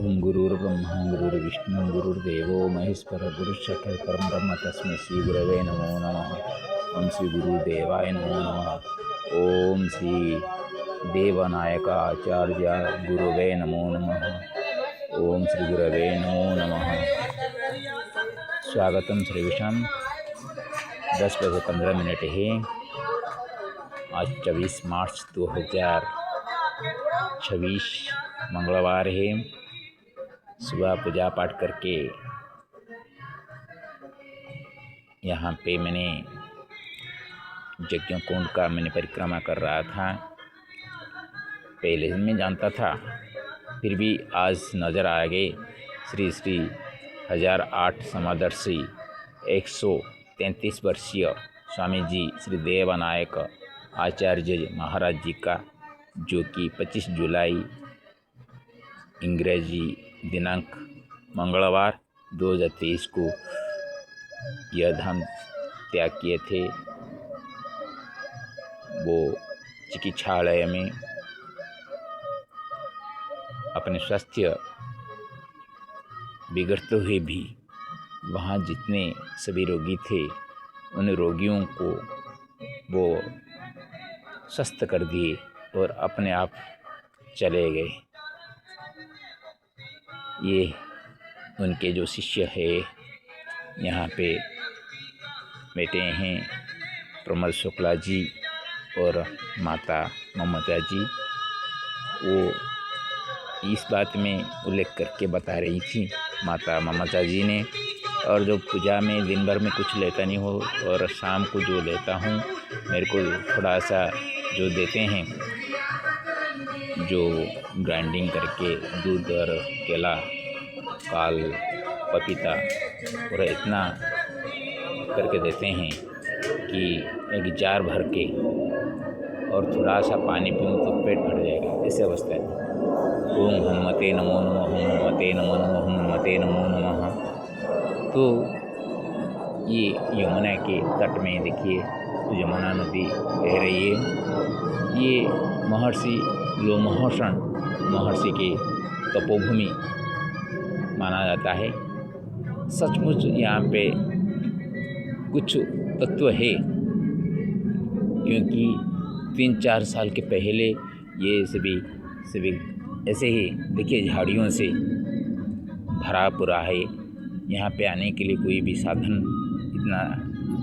ओम गुरुर्ब्रह्मा गुरुर्विष्णु गुरुर्देवो महेश्वरः गुरुसाक्षात् परब्रह्म तस्मै श्री गुरवे नमो नमः। ओम श्री गुरुदेवाय नमो नमः। ओम श्री देवनायक आचार्य गुरुवे नमो नमः। ओम श्री गुरवे नमो नमः। स्वागतम सर्वेषां। 10:15 है। आज 24 मार्च 2026 मंगलवार है। सुबह पूजा पाठ करके यहाँ पे मैंने यज्ञ कुंड का परिक्रमा कर रहा था। पहले से मैं जानता था, फिर भी आज नज़र आ गए श्री श्री 1008 समादर्शी 133 वर्षीय स्वामी जी श्री देवनायक आचार्य महाराज जी का, जो कि 25 जुलाई अंग्रेजी दिनांक मंगलवार 2023 को यह धाम त्याग किए थे। वो चिकित्सालय में अपने स्वास्थ्य बिगड़ते हुए भी वहाँ जितने सभी रोगी थे उन रोगियों को वो स्वस्थ कर दिए और अपने आप चले गए। ये उनके जो शिष्य है यहाँ पे बैठे हैं, प्रमोद शुक्ला जी और माता ममता जी। वो इस बात में उल्लेख करके बता रही थी माता ममता जी ने, और जो पूजा में दिन भर में कुछ लेता नहीं हो और शाम को जो लेता हूँ मेरे को थोड़ा सा जो देते हैं, जो ग्राइंडिंग करके दूध और केला काल पपीता और इतना करके देते हैं कि एक जार भर के और थोड़ा सा पानी पीऊँ तो पेट भर जाएगा, ऐसी अवस्था है। ओम हनुमते नमो नमः, ओम हनुमते नमो नमः, ओम हनुमते नमो नमः। तो ये यमुना के तट में देखिए, तो यमुना नदी बह रही है। ये महर्षि लोमहर्षण महर्षि के तपोभूमि माना जाता है। सचमुच यहाँ पे कुछ तत्व है, क्योंकि 3-4 साल के पहले ये सभी ऐसे ही देखिए झाड़ियों से भरा पूरा है। यहाँ पे आने के लिए कोई भी साधन इतना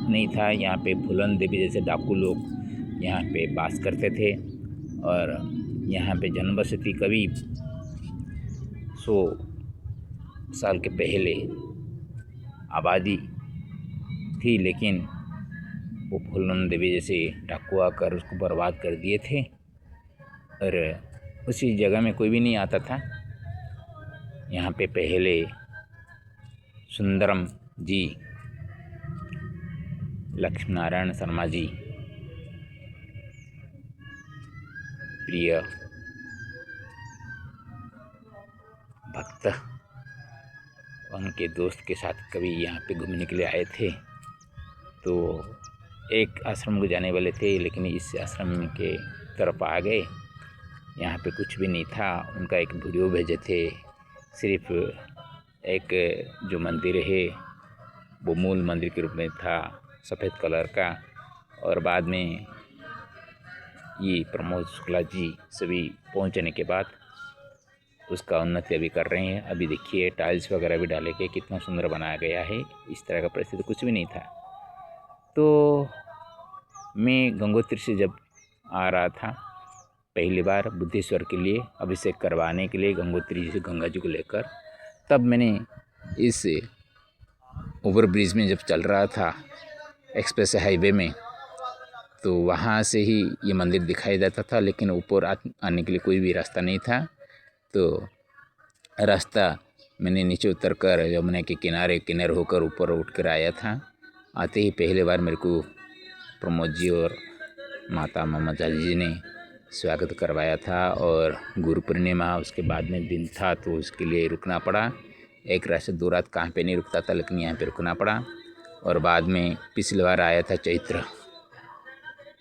नहीं था। यहाँ पे फूलन देवी जैसे डाकू लोग यहाँ पे वास करते थे, और यहाँ पे जनबसति करीब 100 साल के पहले आबादी थी, लेकिन वो फूलन देवी जैसे डाकू आकर उसको बर्बाद कर दिए थे, और उसी जगह में कोई भी नहीं आता था। यहाँ पे पहले सुंदरम जी, लक्ष्मी नारायण शर्मा जी, प्रिय भक्त, उनके दोस्त के साथ कभी यहाँ पे घूमने के लिए आए थे। तो एक आश्रम को जाने वाले थे, लेकिन इस आश्रम के तरफ आ गए। यहाँ पे कुछ भी नहीं था। उनका एक वीडियो भेजे थे, सिर्फ एक जो मंदिर है वो मूल मंदिर के रूप में था, सफ़ेद कलर का। और बाद में ये प्रमोद शुक्ला जी सभी पहुँचने के बाद उसका उन्नति अभी कर रहे हैं। अभी देखिए टाइल्स वगैरह भी डाले के कितना सुंदर बनाया गया है। इस तरह का परिस्थिति कुछ भी नहीं था। तो मैं गंगोत्री से जब आ रहा था पहली बार बुद्धेश्वर के लिए अभिषेक करवाने के लिए, गंगोत्री से गंगा जी को लेकर, तब मैंने इस ओवर ब्रिज में जब चल रहा था एक्सप्रेस हाईवे में, तो वहाँ से ही ये मंदिर दिखाई देता था, लेकिन ऊपर आने के लिए कोई भी रास्ता नहीं था। तो रास्ता मैंने नीचे उतर कर यमुना के किनारे होकर ऊपर उठ कर आया था। आते ही पहले बार मेरे को प्रमोद जी और माता ममता जी ने स्वागत करवाया था, और गुरु पूर्णिमा उसके बाद में दिन था, तो उसके लिए रुकना पड़ा। एक रात से 2 रात कहाँ पे नहीं रुकता था, लेकिन यहाँ पे रुकना पड़ा। और बाद में पिछली बार आया था चैत्र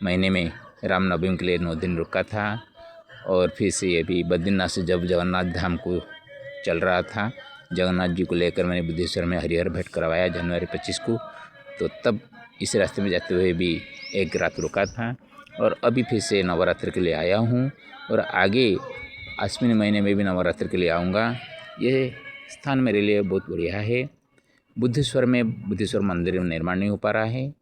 महीने में, रामनवमी के लिए 9 दिन रुका था। और फिर से अभी बद्रीनाथ से जब जगन्नाथ धाम को चल रहा था। जगन्नाथ जी को लेकर मैंने बुद्धेश्वर में हरिहर भेंट करवाया जनवरी 25 को। तो तब इस रास्ते में जाते हुए भी एक रात रुका था और अभी फिर से नवरात्र के लिए आया हूँ और आगे आश्विन महीने में भी नवरात्र के लिए आऊँगा। ये स्थान मेरे लिए बहुत बढ़िया है। बुद्धेश्वर में बुद्धेश्वर मंदिर निर्माण नहीं हो पा रहा है।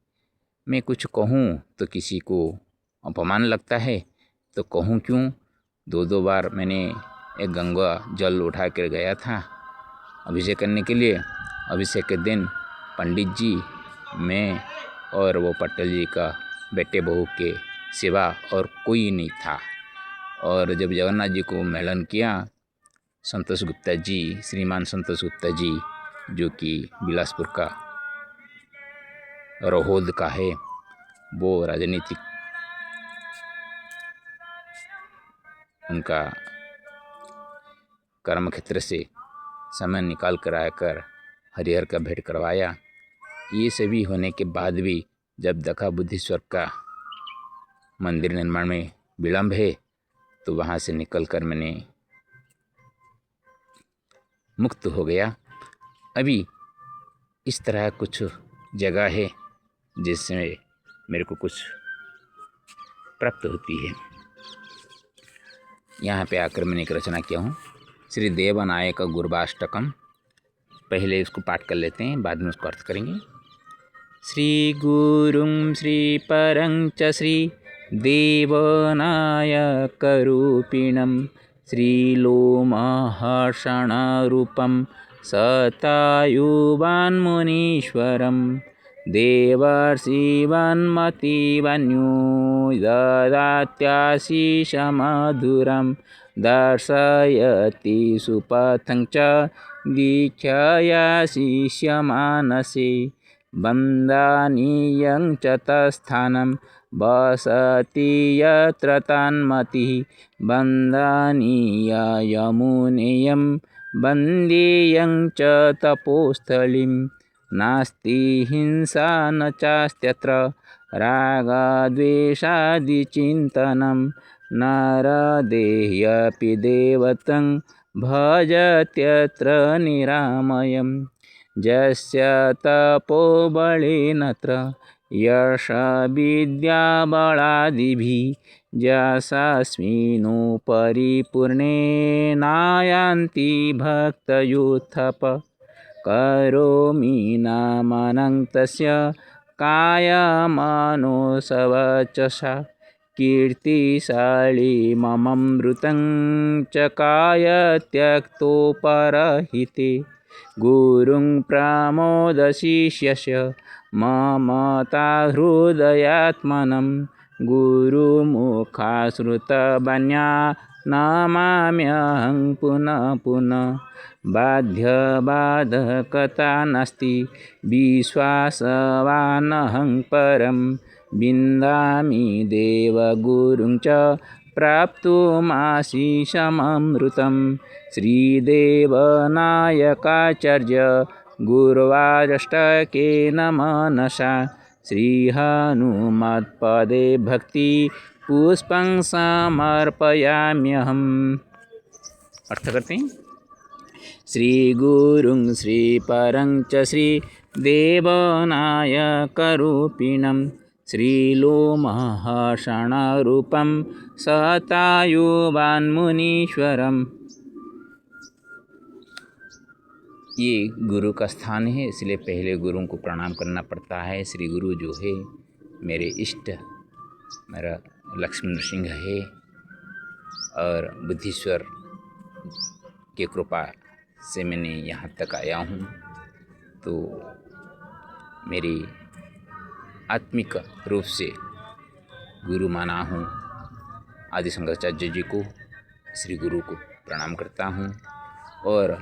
मैं कुछ कहूँ तो किसी को अपमान लगता है, तो कहूँ क्यों। 2 बार मैंने एक गंगा जल उठा कर गया था अभिषेक करने के लिए। अभिषेक के दिन पंडित जी, मैं और वो पटेल जी का बेटे बहू के सिवा और कोई नहीं था। और जब जगन्नाथ जी को मेलन किया, संतोष गुप्ता जी, श्रीमान संतोष गुप्ता जी, जो कि बिलासपुर का रोहौद का है, वो राजनीतिक उनका कर्म क्षेत्र से समय निकाल कर आकर हरिहर का भेंट करवाया। ये सभी होने के बाद भी जब देखा बुद्धेश्वर का मंदिर निर्माण में विलम्ब है, तो वहाँ से निकलकर मैंने मुक्त हो गया। अभी इस तरह कुछ जगह है जिसमें मेरे को कुछ प्राप्त होती है। यहाँ पे आकर मैंने एक रचना किया हूँ, श्री देवनायक गुरुवाष्टकम। पहले इसको पाठ कर लेते हैं, बाद में उसको अर्थ करेंगे। श्री गुरुं श्री परं च श्री देवनायक रूपिणं श्रीलोमहर्षणरूपं शतायुवान्मुनीश्वरं देवर्षिवन्मतिवन्यो ददात्याशीषमधुरं दर्शयति सुपथं च दीक्षया शिष्यमानसे वन्दानीयं च तत्स्थानं वसति यत्र तन्मतिः वन्दनीय यमुनेयं वन्देयं च तपोस्थलीं नास्ति हिंसा न चास्त्यत्र रागद्वेषादिचिन्तनं नरदेह्यपि देवतं भजत्यत्र निरामयम् यस्य तपोबलेनत्र यशविद्याबलादिभिः यशस्विनो परिपूर्णेनायान्ति भक्तयोत्थप करोमि नमनं तस्य कायमनोसवचसा कीर्तिशाली मममृतं च काय त्यक्तोपरहिते गुरुं प्रमोदशिष्यस्य ममता हृदयात्मनं गुरुमुखाश्रुतवाण्या नमाम्यहं पुनः पुनः बाध्यबाधकता नास्ति विश्वासवानहं परं विन्दामि देवगुरुं च प्राप्तुमाशीषममृतं श्रीदेवनायकाचार्य गुरुवाष्टकेन मनसा श्रीहनुमत्पदे भक्ति पुष्पं समर्पयाम्यहम्। अर्थ करते हैं। श्री गुरुं श्री परं च श्री देवनायकरूपिणं श्रीलोमहर्षणरूपं शतायुवान्मुनीश्वरम्। ये गुरु का स्थान है, इसलिए पहले गुरुओं को प्रणाम करना पड़ता है। श्री गुरु जो है मेरे इष्ट, मेरा लक्ष्मण सिंह है और बुद्धेश्वर की कृपा से मैंने यहाँ तक आया हूँ। तो मेरी आत्मिक रूप से गुरु माना हूँ आदि शंकराचार्य जी को, श्री गुरु को प्रणाम करता हूँ। और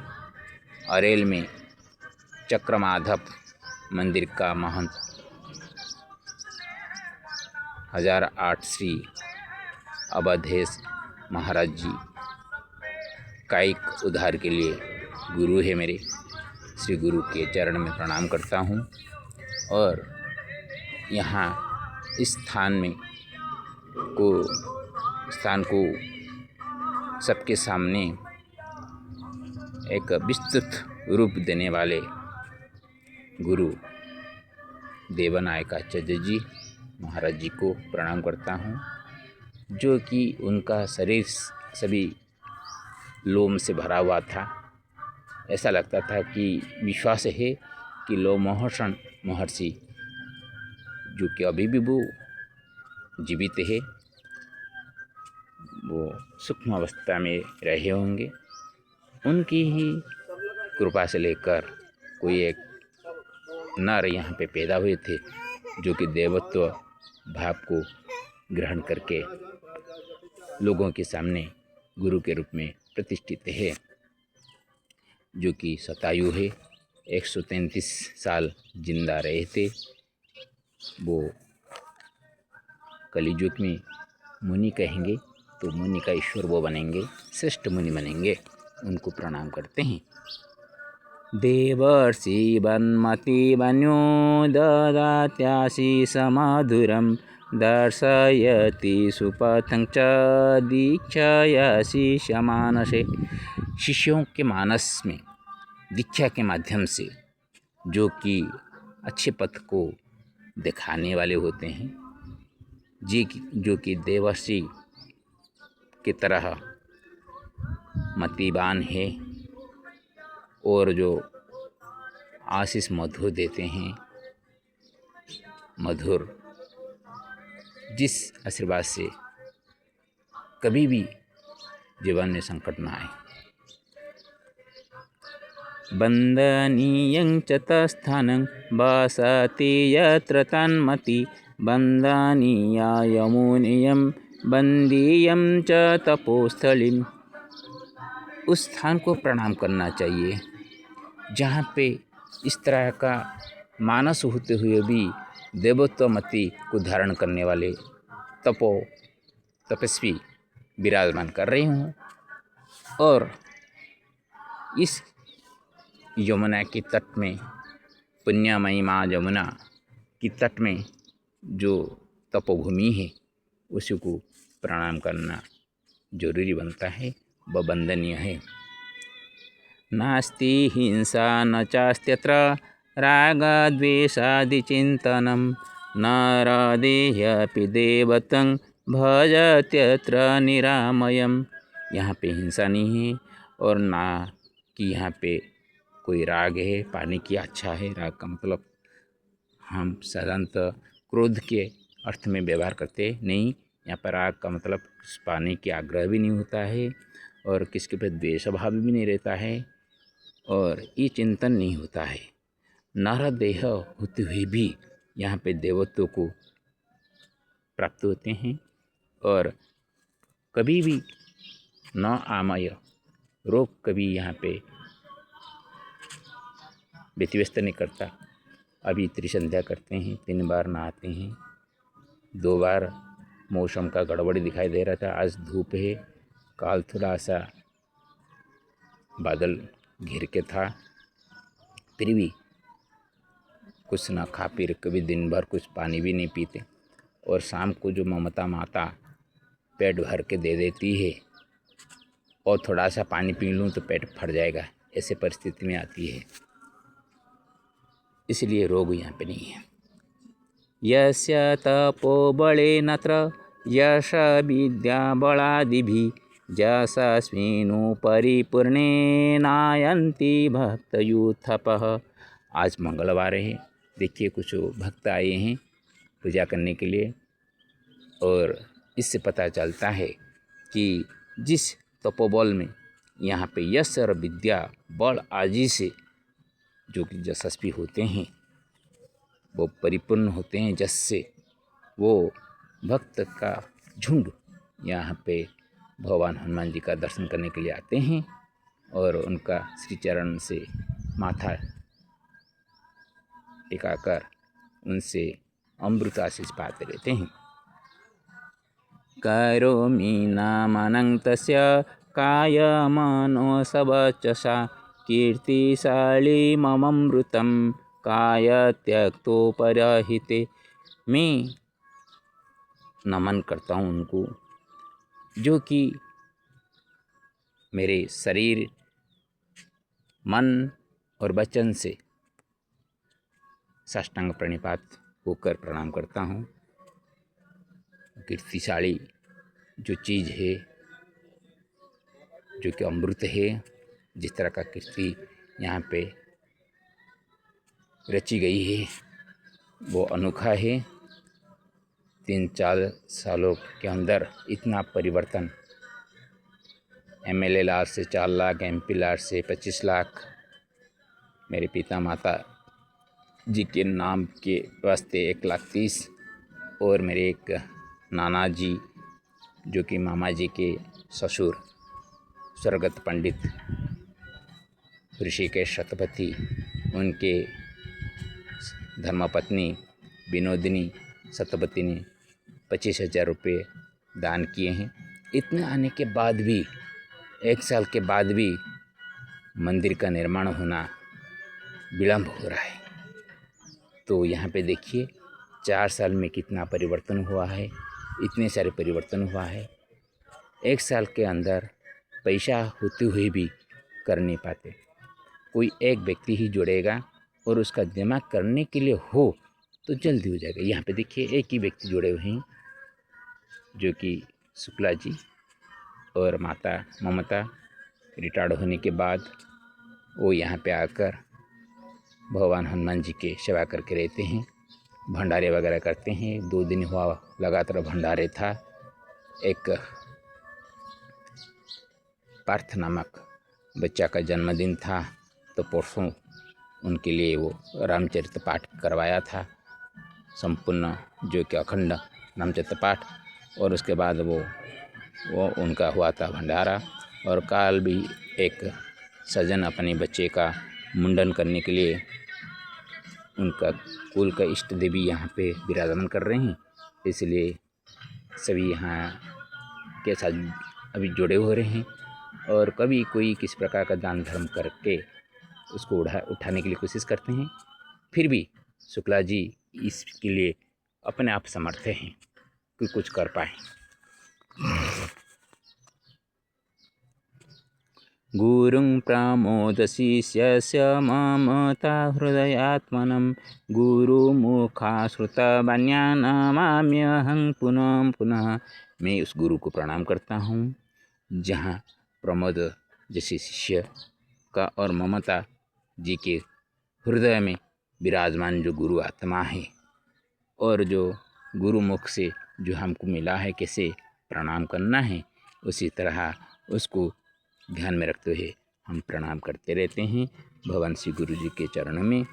अरेल में चक्रमाधव मंदिर का महंत 1008 श्री अवधेश महाराज जी कायिक उद्धार के लिए गुरु है मेरे। श्री गुरु के चरण में प्रणाम करता हूँ। और यहाँ इस स्थान को सबके सामने एक विस्तृत रूप देने वाले गुरु देवनायकाचार्य जी महाराज जी को प्रणाम करता हूँ, जो कि उनका शरीर सभी लोम से भरा हुआ था। ऐसा लगता था कि विश्वास है कि लोमहर्षण महर्षि, जो कि अभी भी वो जीवित है, वो सूक्ष्म अवस्था में रहे होंगे। उनकी ही कृपा से लेकर कोई एक नर यहाँ पे पैदा हुए थे, जो कि देवत्व भाव को ग्रहण करके लोगों के सामने गुरु के रूप में प्रतिष्ठित है, जो कि शतायु है, 133 साल जिंदा रहे थे। वो कलियुग में मुनि कहेंगे तो मुनि का ईश्वर वो बनेंगे, श्रेष्ठ मुनि बनेंगे। उनको प्रणाम करते हैं। देवर्षि वन्मति वन्यो ददात्याशीष मधुरं दर्शयति सुपथं च दीक्षया शिष्यमानसे। शिष्यों के मानस में दीक्षा के माध्यम से जो कि अच्छे पथ को दिखाने वाले होते हैं, जो कि देवर्षि की तरह मतिवान है और जो आशीष मधुर देते हैं, मधुर, जिस आशीर्वाद से कभी भी जीवन में संकट ना आए। वन्दनीयं च तत्स्थानं वसति यत्र तन्मति वन्दनीयाय मुनीयं वन्दीयं च तपोस्थलिम्। उस स्थान को प्रणाम करना चाहिए जहाँ पे इस तरह का मानस होते हुए भी देवत्वमति को धारण करने वाले तपस्वी विराजमान कर रहे हों। और इस यमुना के तट में, पुण्यमयी माँ यमुना की तट में जो तपोभूमि है, उसी को प्रणाम करना जरूरी बनता है, वह वंदनीय है। नास्ति हिंसा न चास्त्यत्र रागद्वेषादिचिन्तनं नरदेह्यपि देवतं भजत्यत्र निरामयम्। यहाँ पे हिंसा नहीं है और ना कि यहाँ पे कोई राग है। पानी की अच्छा है, राग का मतलब हम साधारणतः क्रोध के अर्थ में व्यवहार करते नहीं। यहाँ पर राग का मतलब पाने की आग्रह भी नहीं होता है और किसके प्रति द्वेष भाव भी नहीं रहता है और ये चिंतन नहीं होता है। नरदेह होते हुए भी यहाँ पे देवत्व को प्राप्त होते हैं और कभी भी न आमय रोग कभी यहाँ पे व्यतिव्यस्त नहीं करता। अभी त्रिसंध्या करते हैं, 3 बार नहाते हैं, 2 बार मौसम का गड़बड़ी दिखाई दे रहा था, आज धूप है, काल थोड़ा सा बादल घिर के था, फिर भी कुछ ना खा पी, कभी दिन भर कुछ पानी भी नहीं पीते और शाम को जो ममता माता पेट भर के दे देती है और थोड़ा सा पानी पी लूँ तो पेट फट जाएगा, ऐसे परिस्थिति में आती है। इसलिए रोग यहाँ पे नहीं है। यस्य तपो बलेनत्र यश विद्या बलादिभिः जसस्मिन् परिपूर्णे नायन्ति भक्तयूथपः। आज मंगलवार है, देखिए कुछ भक्त आए हैं पूजा करने के लिए और इससे पता चलता है कि जिस तपोबल में यहाँ पे यश और विद्या बल आदि से जो कि यशस्वी होते हैं, वो परिपूर्ण होते हैं, जस से वो भक्त का झुंड यहाँ पे भगवान हनुमान जी का दर्शन करने के लिए आते हैं और उनका श्री चरण से माथा टिकाकर उनसे अमृत आशीष पाते रहते हैं। करोमि नामनं तस्य कायमनो सवचसा कीर्तिशाली मममृतं काय त्यक्तोपरहिते। मैं नमन करता हूँ उनको जो कि मेरे शरीर मन और वचन से साष्टांग प्रणिपात होकर प्रणाम करता हूँ। कीर्तिशाली जो चीज़ है, जो कि अमृत है, जिस तरह का कीर्ति यहाँ पे रची गई है वो अनोखा है। 3-4 सालों के अंदर इतना परिवर्तन, MLA लाट से 4 लाख, MP लाट से 25 लाख, मेरे पिता माता जी के नाम के वास्ते 1,30,000 और मेरे एक नाना जी जो कि मामा जी के ससुर स्वर्गत पंडित ऋषिकेश शतपथी, उनके धर्मपत्नी विनोदिनी शतपथी ने 25,000 रुपये दान किए हैं। इतने आने के बाद भी 1 साल के बाद भी मंदिर का निर्माण होना विलम्ब हो रहा है। तो यहाँ पे देखिए 4 साल में कितना परिवर्तन हुआ है, इतने सारे परिवर्तन हुआ है। 1 साल के अंदर पैसा होते हुए भी कर नहीं पाते। कोई एक व्यक्ति ही जुड़ेगा और उसका दिमाग करने के लिए हो तो जल्दी हो जाएगा। यहाँ पे देखिए एक ही व्यक्ति जुड़े हुए हैं जो कि शुक्ला जी और माता ममता। रिटायर्ड होने के बाद वो यहाँ पे आकर भगवान हनुमान जी के सेवा करके रहते हैं, भंडारे वगैरह करते हैं। 2 दिन हुआ लगातार भंडारे था। एक पार्थ नामक बच्चा का जन्मदिन था तो परसों उनके लिए वो रामचरित पाठ करवाया था, संपूर्ण जो कि अखंड रामचरित पाठ। और उसके बाद वो उनका हुआ था भंडारा। और कल भी एक सज्जन अपने बच्चे का मुंडन करने के लिए उनका कुल का इष्ट देवी यहाँ पे विराजमान कर रहे हैं, इसलिए सभी यहाँ के साथ अभी जुड़े हो रहे हैं। और कभी कोई किसी प्रकार का दान धर्म करके उसको उठाने के लिए कोशिश करते हैं, फिर भी शुक्ला जी इसके लिए अपने आप समर्थ हैं कि कुछ कर पाए। गुरुं प्रमोदशिष्यस्य ममता हृदयात्मनं गुरुमुखाश्रुतवाण्या नमाम्यहं पुनः पुनः। मैं उस गुरु को प्रणाम करता हूँ जहाँ प्रमोद जैसे शिष्य का और ममता जी के हृदय में विराजमान जो गुरु आत्मा है, और जो गुरुमुख से जो हमको मिला है कैसे प्रणाम करना है, उसी तरह उसको ध्यान में रखते हुए हम प्रणाम करते रहते हैं भगवान श्री गुरु जी के चरणों में।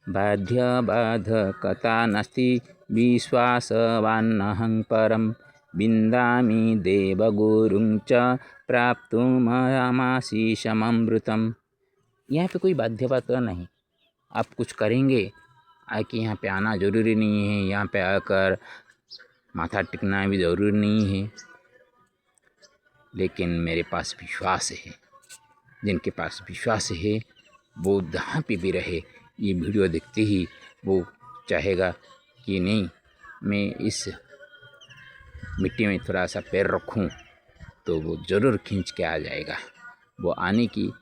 बाध्य बाधकता नास्ति विश्वासवान्नहं परं विन्दामि देवगुरुं च प्राप्तुमहमाशीषममृतम्। यहाँ पे कोई बाध्य बात नहीं, आप कुछ करेंगे आके यहाँ पे आना जरूरी नहीं है, यहाँ पे आकर माथा टिकना भी ज़रूरी नहीं है, लेकिन मेरे पास विश्वास है। जिनके पास विश्वास है वो जहाँ पे भी रहे, ये वीडियो देखते ही वो चाहेगा कि नहीं मैं इस मिट्टी में थोड़ा सा पैर रखूं, तो वो ज़रूर खींच के आ जाएगा। वो आने की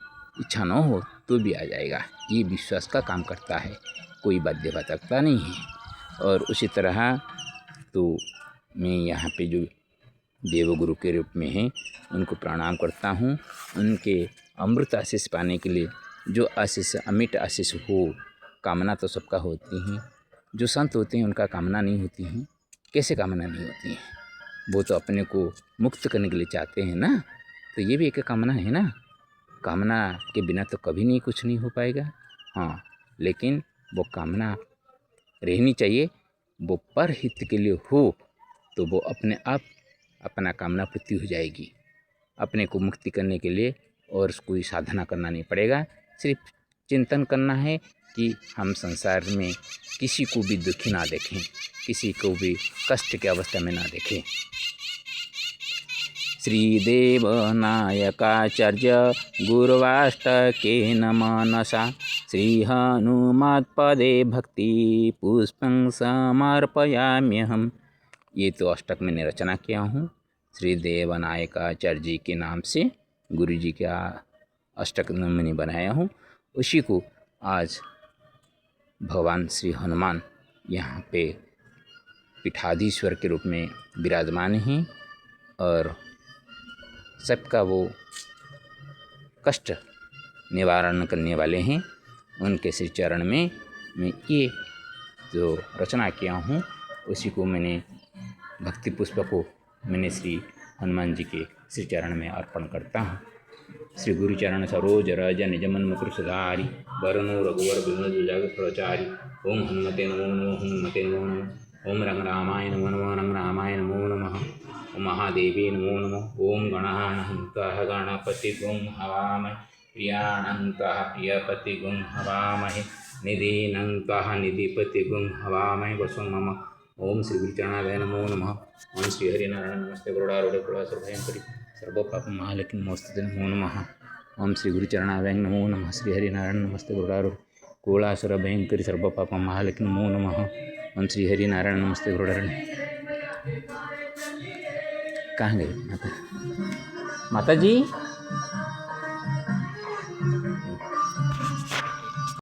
इच्छा न हो तो भी आ जाएगा। ये विश्वास का काम करता है, कोई बाध्यता नहीं है। और उसी तरह तो मैं यहाँ पे जो देवगुरु के रूप में हैं उनको प्रणाम करता हूँ। उनके अमृत आशीष पाने के लिए जो आशीष अमिट आशीष हो, कामना तो सबका होती हैं। जो संत होते हैं उनका कामना नहीं होती हैं। कैसे कामना नहीं होती हैं? वो तो अपने को मुक्त करने के लिए चाहते हैं ना, तो ये भी एक कामना है ना। कामना के बिना तो कभी नहीं कुछ नहीं हो पाएगा। हाँ, लेकिन वो कामना रहनी चाहिए, वो परहित के लिए हो तो वो अपने आप अपना कामना पूर्ति हो जाएगी। अपने को मुक्ति करने के लिए और कोई साधना करना नहीं पड़ेगा, सिर्फ चिंतन करना है कि हम संसार में किसी को भी दुखी ना देखें, किसी को भी कष्ट की अवस्था में ना देखें। श्रीदेवनायकाचार्य गुरुवाष्टकेन मनसा श्रीहनुमत्पदे भक्ति पुष्पं समर्पयाम्यहम्। ये तो अष्टक मैंने रचना किया हूँ श्री देवनायकाचार्य जी के नाम से। गुरु जी का अष्टकमनी बनाया हूँ, उसी को आज भगवान श्री हनुमान यहाँ पे पीठाधीश्वर के रूप में विराजमान हैं और सबका वो कष्ट निवारण करने वाले हैं। उनके श्री चरण में मैं ये जो रचना किया हूँ उसी को मैंने भक्ति पुष्प को मैंने श्री हनुमान जी के श्री चरण में अर्पण करता हूँ। श्री गुरु चरण सरोज रज निज मन मुकुर सुधारि वरनो रघुवर बिमल जग प्रचारि। ओम हनुमते नमो नमः, हनुमते नमो नमः। ओम रंग रामाय नमो नमः, रंग रामाय नमो नमः। ओम महादेवी नमो नमः। ओम गणानाहंतः गणपतिगुं हवामहे, प्रियाणन्तः प्रियपतिगुं हवामहे, निधीनन्तः निधिपतिगुं हवामहे वसुं मम। ओम श्री गुरुचरणाय नमो नमः। ओम श्री हरिनारायण नमस्ते गरुड़ारूढ़ कुलासुरभयंकरी सर्वपाप महालक्ष्मी नमोस्तुते नमो नमः। ओम श्री गुरुचरणाय नमो नमः। श्री हरिनारायण नमस्ते गरुड़ारूढ़ कुलासुरभयंकरी सर्वपाप महालक्ष्मी नमो नमः। ओम श्री हरिनारायण नमस्ते गरुड़ारूढ़। कहाँ गए माता? माता जी?